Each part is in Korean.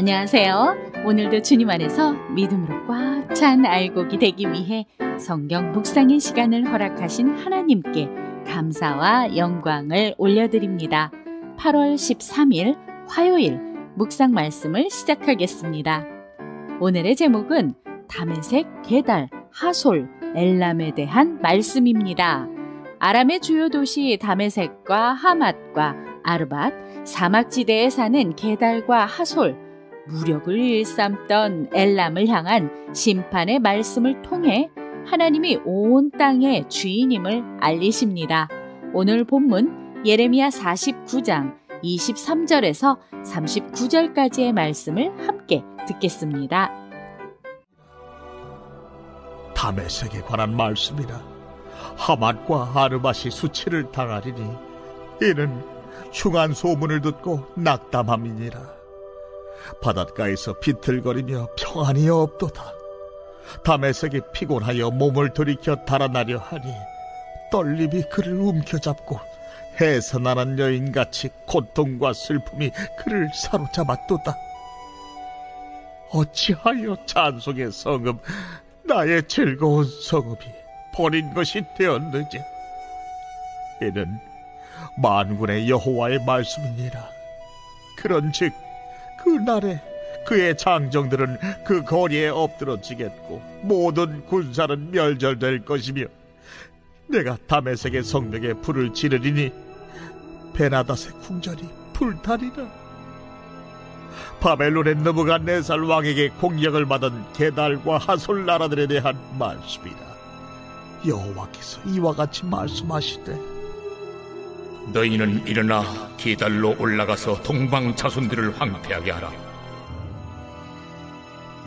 안녕하세요. 오늘도 주님 안에서 믿음으로 꽉 찬 알곡이 되기 위해 성경 묵상의 시간을 허락하신 하나님께 감사와 영광을 올려드립니다. 8월 13일 화요일 묵상 말씀을 시작하겠습니다. 오늘의 제목은 다메섹, 게달, 하솔, 엘람에 대한 말씀입니다. 아람의 주요 도시 다메섹과 하맛과 아르밧, 사막지대에 사는 게달과 하솔, 무력을 일삼던 엘람을 향한 심판의 말씀을 통해 하나님이 온 땅의 주인임을 알리십니다. 오늘 본문 예레미야 49장 23절에서 39절까지의 말씀을 함께 듣겠습니다. 다메섹에 관한 말씀이라. 하맛과 아르밧이 수치를 당하리니 이는 흉한 소문을 듣고 낙담함이니라. 바닷가에서 비틀거리며 평안이 없도다. 다메섹이 피곤하여 몸을 돌이켜 달아나려 하니 떨림이 그를 움켜잡고 해산하는 여인같이 고통과 슬픔이 그를 사로잡았도다. 어찌하여 찬송의 성읍, 나의 즐거운 성읍이 버린 것이 되었느냐. 이는 만군의 여호와의 말씀이니라. 그런즉 그날에 그의 장정들은 그 거리에 엎드러지겠고 모든 군사는 멸절될 것이며 내가 다메섹의 성벽에 불을 지르리니 베나닷의 궁전이 불타리라. 바벨론의 느부갓네살 왕에게 공격을 받은 게달과 하솔 나라들에 대한 말씀이라. 여호와께서 이와 같이 말씀하시되 너희는 일어나 게달로 올라가서 동방 자손들을 황폐하게 하라.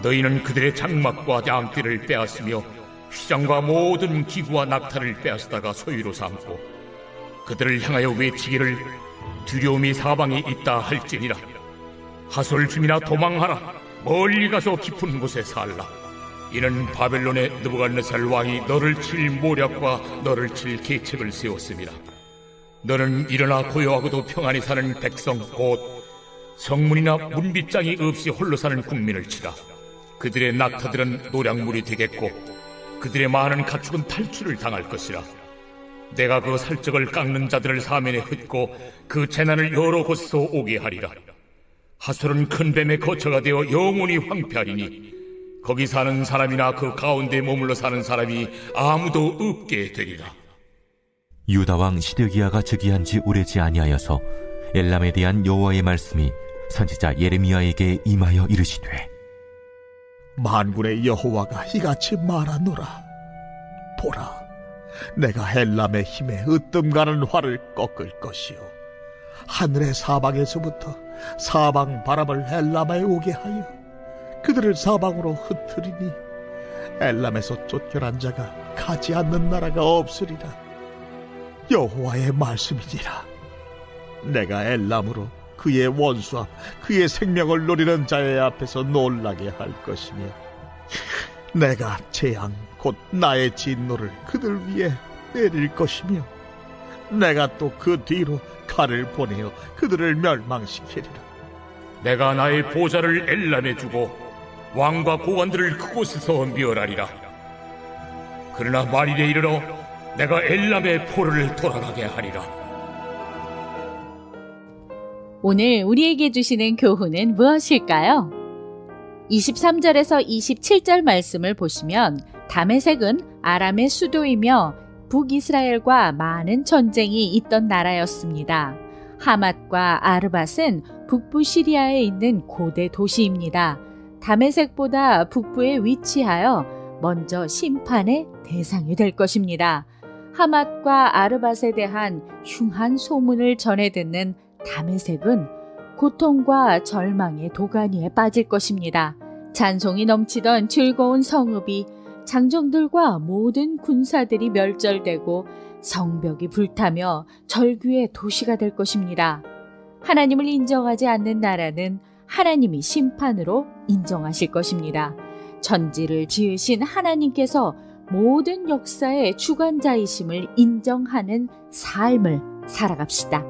너희는 그들의 장막과 양떼를 빼앗으며 휘장과 모든 기구와 낙타를 빼앗다가 소유로 삼고 그들을 향하여 외치기를 두려움이 사방에 있다 할지니라. 하솔 주민아 도망하라. 멀리 가서 깊은 곳에 살라. 이는 바벨론의 느부갓네살 왕이 너를 칠 모략과 너를 칠 계책을 세웠습니다. 너는 일어나 고요하고도 평안히 사는 백성 곧 성문이나 문빗장이 없이 홀로 사는 국민을 치라. 그들의 낙타들은 노략물이 되겠고 그들의 많은 가축은 탈출을 당할 것이라. 내가 그 살적을 깎는 자들을 사면에 흩고 그 재난을 여러 곳에서 오게 하리라. 하솔은 큰 뱀의 거처가 되어 영원히 황폐하리니 거기 사는 사람이나 그 가운데 머물러 사는 사람이 아무도 없게 되리라. 유다 왕 시드기야가 즉위한 지 오래지 아니하여서 엘람에 대한 여호와의 말씀이 선지자 예레미야에게 임하여 이르시되 만군의 여호와가 이같이 말하노라. 보라, 내가 엘람의 힘에 으뜸가는 활을 꺾을 것이요 하늘의 사방에서부터 사방 바람을 엘람에 오게 하여 그들을 사방으로 흩트리니 엘람에서 쫓겨난 자가 가지 않는 나라가 없으리라. 여호와의 말씀이니라. 내가 엘람으로 그의 원수 앞 그의 생명을 노리는 자의 앞에서 놀라게 할 것이며 내가 재앙 곧 나의 진노를 그들 위에 내릴 것이며 내가 또 그 뒤로 칼을 보내어 그들을 멸망시키리라. 내가 나의 보좌를 엘람에 주고 왕과 고관들을 그곳에서 멸하리라. 그러나 만일에 이르러 내가 엘람의 포로를 돌아가게 하리라. 오늘 우리에게 주시는 교훈은 무엇일까요? 23절에서 27절 말씀을 보시면 다메섹은 아람의 수도이며 북이스라엘과 많은 전쟁이 있던 나라였습니다. 하맛과 아르밧은 북부 시리아에 있는 고대 도시입니다. 다메섹보다 북부에 위치하여 먼저 심판의 대상이 될 것입니다. 하맛과 아르밧에 대한 흉한 소문을 전해 듣는 다메섹은 고통과 절망의 도가니에 빠질 것입니다. 찬송이 넘치던 즐거운 성읍이 장정들과 모든 군사들이 멸절되고 성벽이 불타며 절규의 도시가 될 것입니다. 하나님을 인정하지 않는 나라는 하나님이 심판으로 인정하실 것입니다. 천지를 지으신 하나님께서 모든 역사의 주관자이심을 인정하는 삶을 살아갑시다.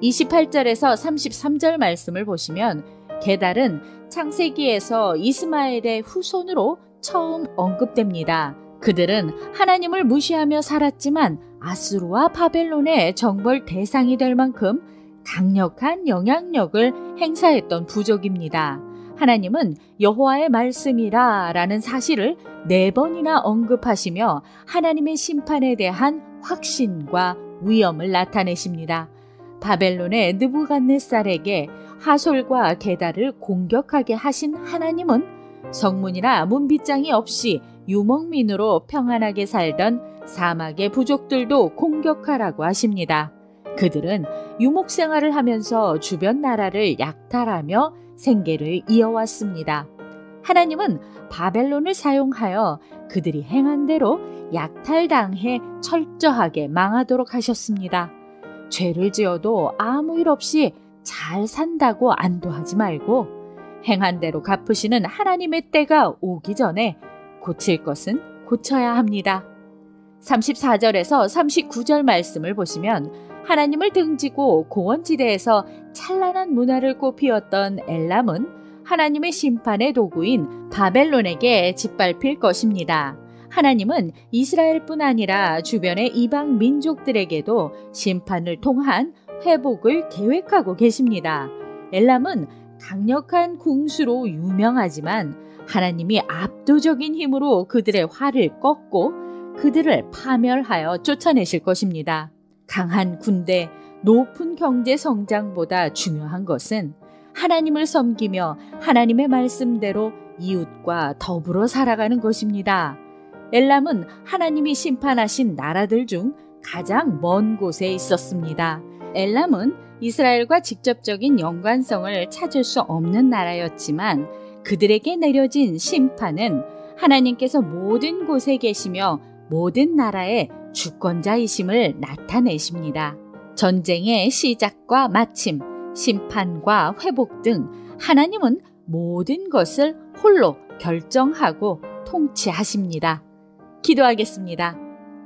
28절에서 33절 말씀을 보시면 게달은 창세기에서 이스마엘의 후손으로 처음 언급됩니다. 그들은 하나님을 무시하며 살았지만 아수르와 바벨론의 정벌 대상이 될 만큼 강력한 영향력을 행사했던 부족입니다. 하나님은 여호와의 말씀이라 라는 사실을 4번이나 언급하시며 하나님의 심판에 대한 확신과 위엄을 나타내십니다. 바벨론의 느부갓네살에게 하솔과 게달을 공격하게 하신 하나님은 성문이나 문빗장이 없이 유목민으로 평안하게 살던 사막의 부족들도 공격하라고 하십니다. 그들은 유목 생활을 하면서 주변 나라를 약탈하며 생계를 이어왔습니다. 하나님은 바벨론을 사용하여 그들이 행한 대로 약탈당해 철저하게 망하도록 하셨습니다. 죄를 지어도 아무 일 없이 잘 산다고 안도하지 말고 행한 대로 갚으시는 하나님의 때가 오기 전에 고칠 것은 고쳐야 합니다. 34절에서 39절 말씀을 보시면 하나님을 등지고 고원지대에서 찬란한 문화를 꽃피웠던 엘람은 하나님의 심판의 도구인 바벨론에게 짓밟힐 것입니다. 하나님은 이스라엘뿐 아니라 주변의 이방 민족들에게도 심판을 통한 회복을 계획하고 계십니다. 엘람은 강력한 궁수로 유명하지만 하나님이 압도적인 힘으로 그들의 활을 꺾고 그들을 파멸하여 쫓아내실 것입니다. 강한 군대, 높은 경제 성장보다 중요한 것은 하나님을 섬기며 하나님의 말씀대로 이웃과 더불어 살아가는 것입니다. 엘람은 하나님이 심판하신 나라들 중 가장 먼 곳에 있었습니다. 엘람은 이스라엘과 직접적인 연관성을 찾을 수 없는 나라였지만 그들에게 내려진 심판은 하나님께서 모든 곳에 계시며 모든 나라의 주권자이심을 나타내십니다. 전쟁의 시작과 마침, 심판과 회복 등 하나님은 모든 것을 홀로 결정하고 통치하십니다. 기도하겠습니다.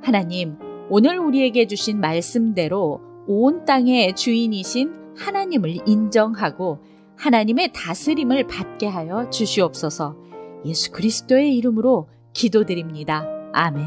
하나님, 오늘 우리에게 주신 말씀대로 온 땅의 주인이신 하나님을 인정하고 하나님의 다스림을 받게 하여 주시옵소서. 예수 그리스도의 이름으로 기도드립니다. 아멘.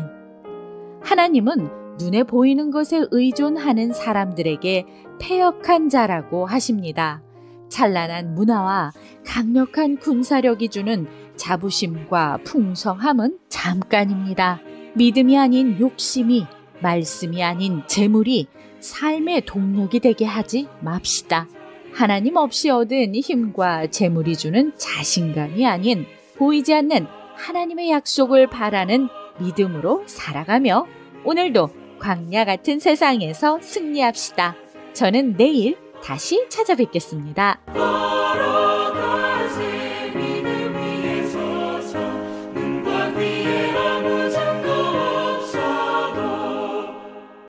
하나님은 눈에 보이는 것에 의존하는 사람들에게 패역한 자라고 하십니다. 찬란한 문화와 강력한 군사력이 주는 자부심과 풍성함은 잠깐입니다. 믿음이 아닌 욕심이, 말씀이 아닌 재물이 삶의 동력이 되게 하지 맙시다. 하나님 없이 얻은 힘과 재물이 주는 자신감이 아닌 보이지 않는 하나님의 약속을 바라는 믿음으로 살아가며 오늘도 광야 같은 세상에서 승리합시다. 저는 내일 다시 찾아뵙겠습니다.